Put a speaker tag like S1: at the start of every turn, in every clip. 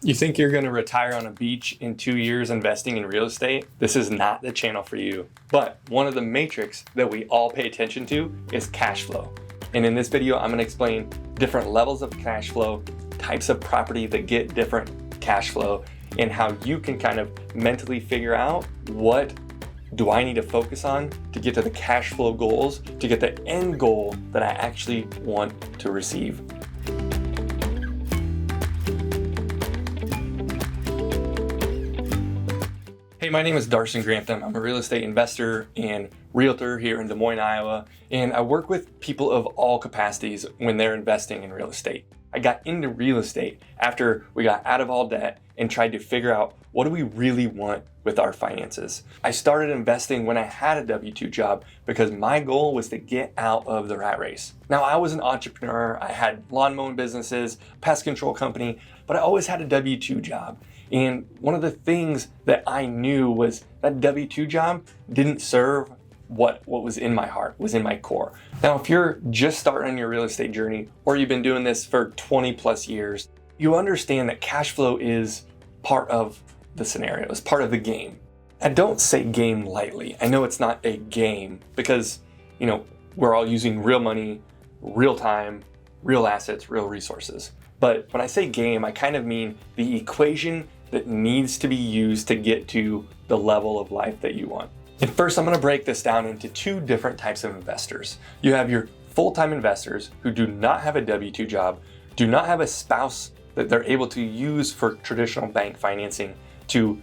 S1: You think you're going to retire on a beach in 2 years investing in real estate? This is not the channel for you. But one of the metrics that we all pay attention to is cash flow. And in this video, I'm going to explain different levels of cash flow, types of property that get different cash flow, and how you can kind of mentally figure out what do I need to focus on to get to the cash flow goals, to get the end goal that I actually want to receive. Hey, my name is Darson Grantham. I'm a real estate investor and realtor here in Des Moines, Iowa, and I work with people of all capacities when they're investing in real estate. I got into real estate after we got out of all debt and tried to figure out what do we really want with our finances. I started investing when I had a W-2 job because my goal was to get out of the rat race. Now, I was an entrepreneur. I had lawn mowing businesses, pest control company, but I always had a W-2 job. And one of the things that I knew was that W-2 job didn't serve what was in my heart, was in my core. Now, if you're just starting your real estate journey, or you've been doing this for 20 plus years, you understand that cash flow is part of the scenario, it's part of the game. I don't say game lightly. I know it's not a game because, we're all using real money, real time, real assets, real resources. But when I say game, I kind of mean the equation that needs to be used to get to the level of life that you want. And first, I'm going to break this down into two different types of investors. You have your full-time investors who do not have a W-2 job, do not have a spouse that they're able to use for traditional bank financing to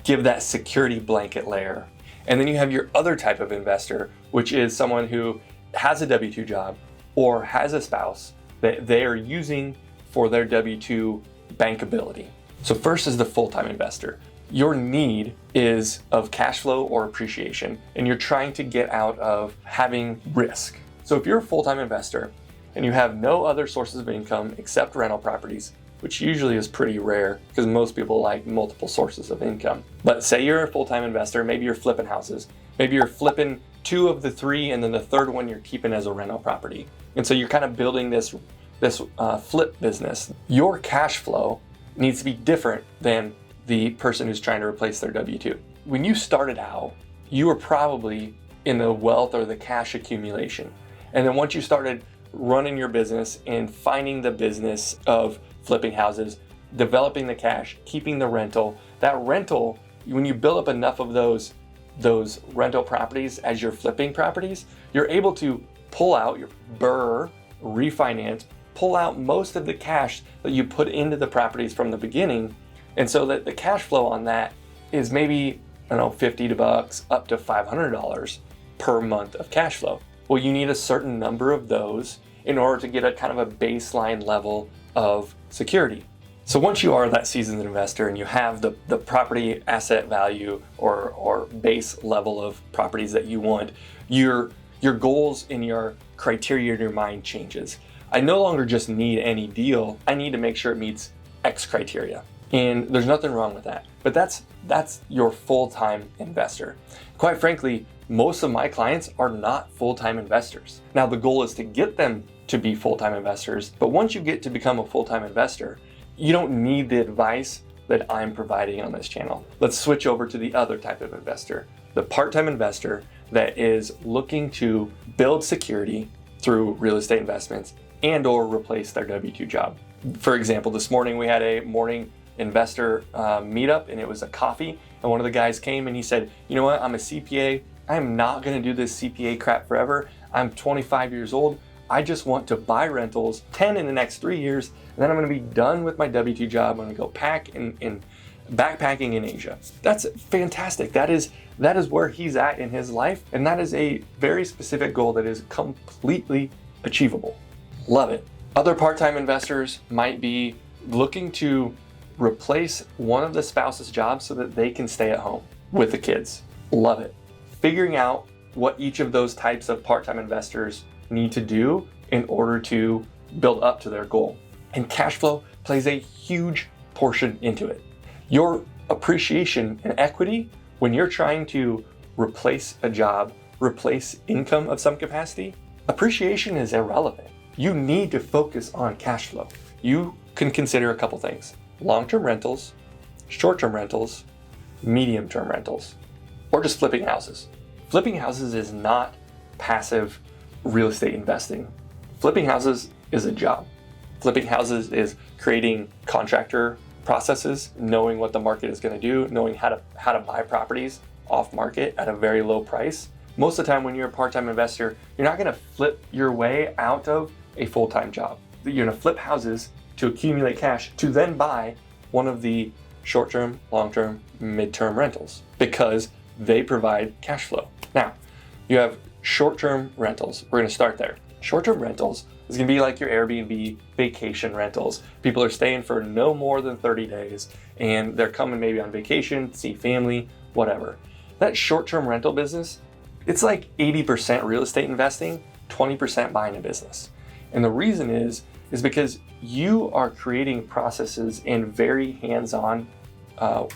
S1: give that security blanket layer. And then you have your other type of investor, which is someone who has a W-2 job or has a spouse that they are using for their W-2 bankability. So first is the full-time investor. Your need is of cash flow or appreciation, and you're trying to get out of having risk. So if you're a full-time investor and you have no other sources of income except rental properties, which usually is pretty rare because most people like multiple sources of income. But say you're a full-time investor, maybe you're flipping houses, maybe you're flipping 2 of the 3 and then the third one you're keeping as a rental property. And so you're kind of building this flip business. Your cash flow needs to be different than the person who's trying to replace their W-2. When you started out, you were probably in the wealth or the cash accumulation. And then once you started running your business and finding the business of flipping houses, developing the cash, keeping the rental, that rental, when you build up enough of those rental properties as your flipping properties, you're able to pull out your refinance, pull out most of the cash that you put into the properties from the beginning. And so that the cash flow on that is maybe, $50 up to $500 per month of cash flow. Well, you need a certain number of those in order to get a kind of a baseline level of security. So once you are that seasoned investor and you have the property asset value or base level of properties that you want, your goals and your criteria in your mind changes. I no longer just need any deal. I need to make sure it meets X criteria. And there's nothing wrong with that. But that's your full-time investor. Quite frankly, most of my clients are not full-time investors. Now, the goal is to get them to be full-time investors, but once you get to become a full-time investor, you don't need the advice that I'm providing on this channel. Let's switch over to the other type of investor, the part-time investor that is looking to build security through real estate investments and or replace their W-2 job. For example, this morning we had a morning investor meetup, and it was a coffee, and one of the guys came and he said, you know what, I'm a CPA. I am not going to do this CPA crap forever. I'm 25 years old. I just want to buy rentals, 10 in the next 3 years, and then I'm going to be done with my W-2 job. I'm going to go backpacking in Asia. That's fantastic. That is where he's at in his life, and that is a very specific goal that is completely achievable. Love it. Other part-time investors might be looking to replace one of the spouse's jobs so that they can stay at home with the kids. Love it. Figuring out what each of those types of part-time investors need to do in order to build up to their goal. And cash flow plays a huge portion into it. Your appreciation and equity, when you're trying to replace a job, replace income of some capacity, appreciation is irrelevant. You need to focus on cash flow. You can consider a couple things. long-term rentals, short-term rentals, medium-term rentals, or just flipping houses. Flipping houses is not passive real estate investing. Flipping houses is a job. Flipping houses is creating contractor processes, knowing what the market is going to do, knowing how to buy properties off market at a very low price. Most of the time when you're a part-time investor, you're not going to flip your way out of a full-time job. You're going to flip houses to accumulate cash to then buy one of the short-term, long-term, mid-term rentals because they provide cash flow. Now, you have short-term rentals. We're going to start there. Short-term rentals is going to be like your Airbnb vacation rentals. People are staying for no more than 30 days and they're coming maybe on vacation, see family, whatever. That short-term rental business, it's like 80% real estate investing, 20% buying a business. And the reason is because you are creating processes and very hands-on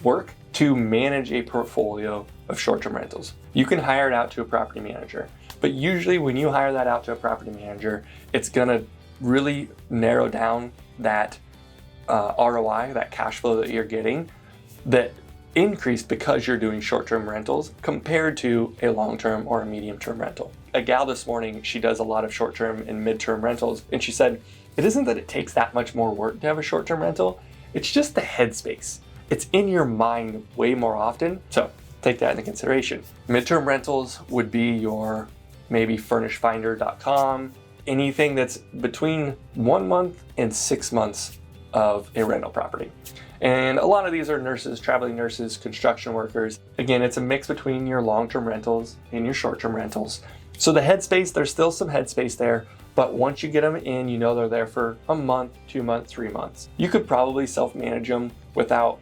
S1: work to manage a portfolio of short-term rentals. You can hire it out to a property manager, but usually when you hire that out to a property manager, it's gonna really narrow down that ROI, that cash flow that you're getting, that increased because you're doing short-term rentals compared to a long-term or a medium-term rental. A gal this morning, she does a lot of short-term and mid-term rentals, and she said, it isn't that it takes that much more work to have a short-term rental, it's just the headspace. It's in your mind way more often, so take that into consideration. Mid-term rentals would be your maybe furnishfinder.com, anything that's between 1 month and 6 months of a rental property. And a lot of these are nurses, traveling nurses, construction workers. Again, it's a mix between your long-term rentals and your short-term rentals. So the headspace, there's still some headspace there, but once you get them in, you know they're there for a month, 2 months, 3 months. You could probably self-manage them without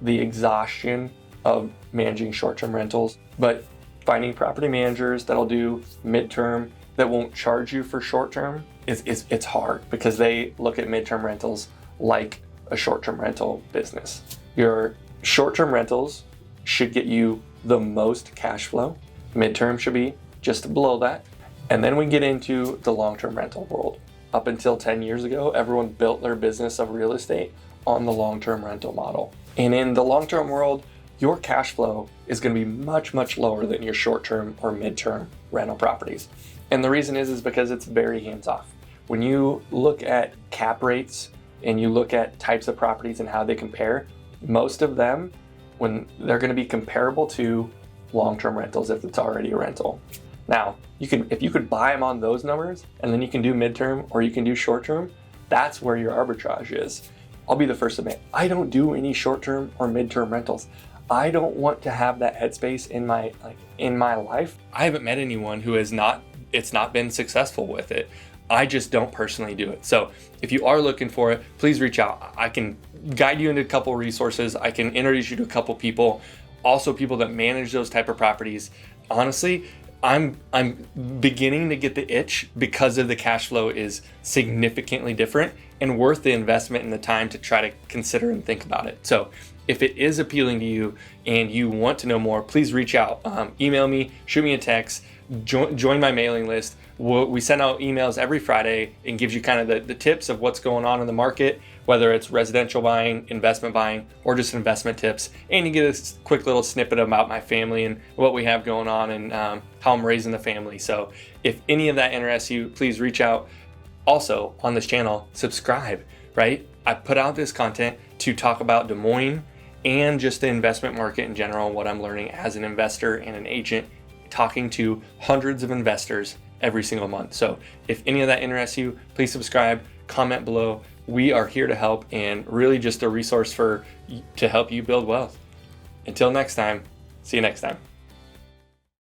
S1: the exhaustion of managing short-term rentals, but finding property managers that'll do midterm that won't charge you for short-term it's hard because they look at midterm rentals like a short-term rental business. Your short-term rentals should get you the most cash flow. Midterm should be just below that. And then we get into the long-term rental world. Up until 10 years ago, everyone built their business of real estate on the long-term rental model. And in the long-term world, your cash flow is going to be much, much lower than your short-term or midterm rental properties. And the reason is because it's very hands-off. When you look at cap rates and you look at types of properties and how they compare, most of them, when they're going to be comparable to long-term rentals if it's already a rental. Now, if you could buy them on those numbers and then you can do midterm or you can do short-term, that's where your arbitrage is. I'll be the first to admit, I don't do any short-term or midterm rentals. I don't want to have that headspace in my life. I haven't met anyone who it's not been successful with it. I just don't personally do it. So if you are looking for it, please reach out. I can guide you into a couple resources. I can introduce you to a couple people, also people that manage those type of properties. Honestly, I'm beginning to get the itch because of the cash flow is significantly different and worth the investment and the time to try to consider and think about it. So if it is appealing to you and you want to know more, please reach out. Email me, shoot me a text, join my mailing list. We send out emails every Friday and gives you kind of the tips of what's going on in the market, whether it's residential buying, investment buying, or just investment tips. And you get a quick little snippet about my family and what we have going on and how I'm raising the family. So if any of that interests you, please reach out. Also on this channel, subscribe, right? I put out this content to talk about Des Moines and just the investment market in general, what I'm learning as an investor and an agent, talking to hundreds of investors every single month. So if any of that interests you, please subscribe, comment below. We are here to help and really just a resource to help you build wealth. Until next time, see you next time.